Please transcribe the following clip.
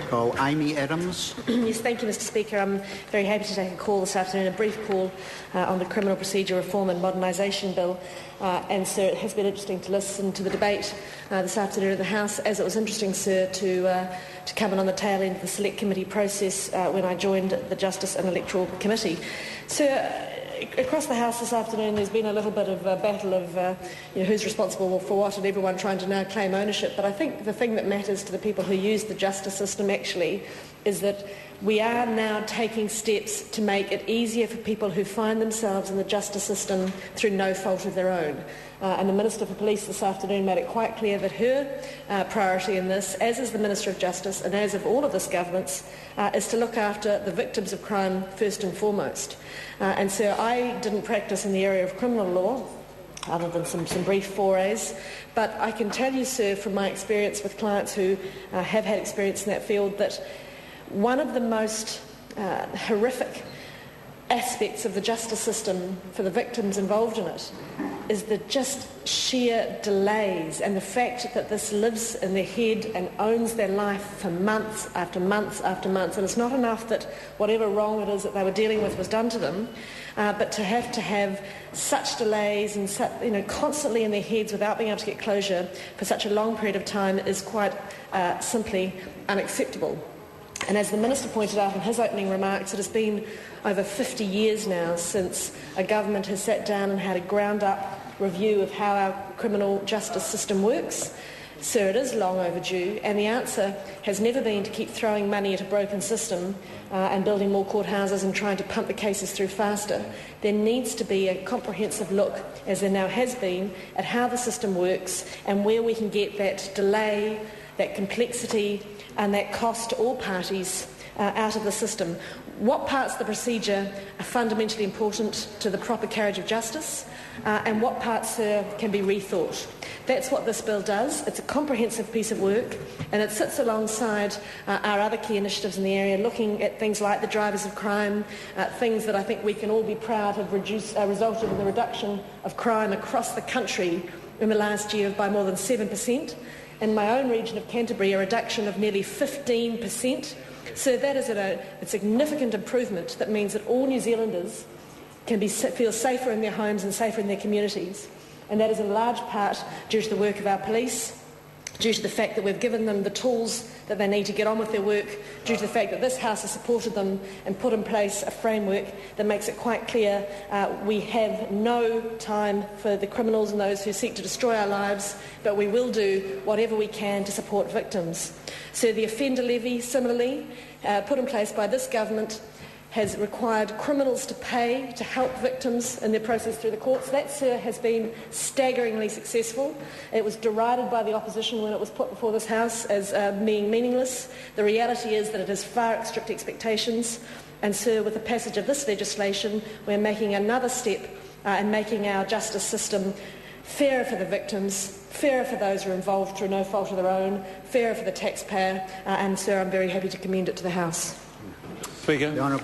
call. Amy Adams. Yes, thank you, Mr Speaker. I'm very happy to take a call this afternoon, a brief call on the Criminal Procedure Reform and Modernisation Bill. And, sir, it has been interesting to listen to the debate this afternoon in the House, as it was interesting, sir, to come in on the tail end of the Select Committee process when I joined the Justice and Electoral Committee. Sir, across the House this afternoon there's been a little bit of a battle of who's responsible for what, and everyone trying to now claim ownership. But I think the thing that matters to the people who use the justice system actually is that we are now taking steps to make it easier for people who find themselves in the justice system through no fault of their own. And the Minister for Police this afternoon made it quite clear that her priority in this, as is the Minister of Justice and as of all of this government's, is to look after the victims of crime first and foremost. And so I didn't practice in the area of criminal law, other than some brief forays, but I can tell you, sir, from my experience with clients who have had experience in that field, that one of the most horrific aspects of the justice system for the victims involved in it is the just sheer delays and the fact that this lives in their head and owns their life for months after months after months. And it's not enough that whatever wrong it is that they were dealing with was done to them, but to have such delays and constantly in their heads without being able to get closure for such a long period of time is quite simply unacceptable. And as the Minister pointed out in his opening remarks, it has been over 50 years now since a government has sat down and had a ground-up review of how our criminal justice system works. Sir, it is long overdue, and the answer has never been to keep throwing money at a broken system and building more courthouses and trying to pump the cases through faster. There needs to be a comprehensive look, as there now has been, at how the system works and where we can get that delay, that complexity and that cost to all parties out of the system. What parts of the procedure are fundamentally important to the proper carriage of justice and what parts can be rethought. That's what this bill does. It's a comprehensive piece of work and it sits alongside our other key initiatives in the area, looking at things like the drivers of crime, things that I think we can all be proud have resulted in the reduction of crime across the country in the last year by more than 7%. In my own region of Canterbury, a reduction of nearly 15%. So that is a significant improvement that means that all New Zealanders can feel safer in their homes and safer in their communities. And that is in large part due to the work of our police, due to the fact that we've given them the tools that they need to get on with their work, due to the fact that this House has supported them and put in place a framework that makes it quite clear we have no time for the criminals and those who seek to destroy our lives, but we will do whatever we can to support victims. So the offender levy, similarly, put in place by this government, has required criminals to pay to help victims in their process through the courts. That, sir, has been staggeringly successful. It was derided by the opposition when it was put before this House as being meaningless. The reality is that it has far exceeded expectations. And, sir, with the passage of this legislation, we're making another step in making our justice system fairer for the victims, fairer for those who are involved through no fault of their own, fairer for the taxpayer. And, sir, I'm very happy to commend it to the House. Speaker. The Honourable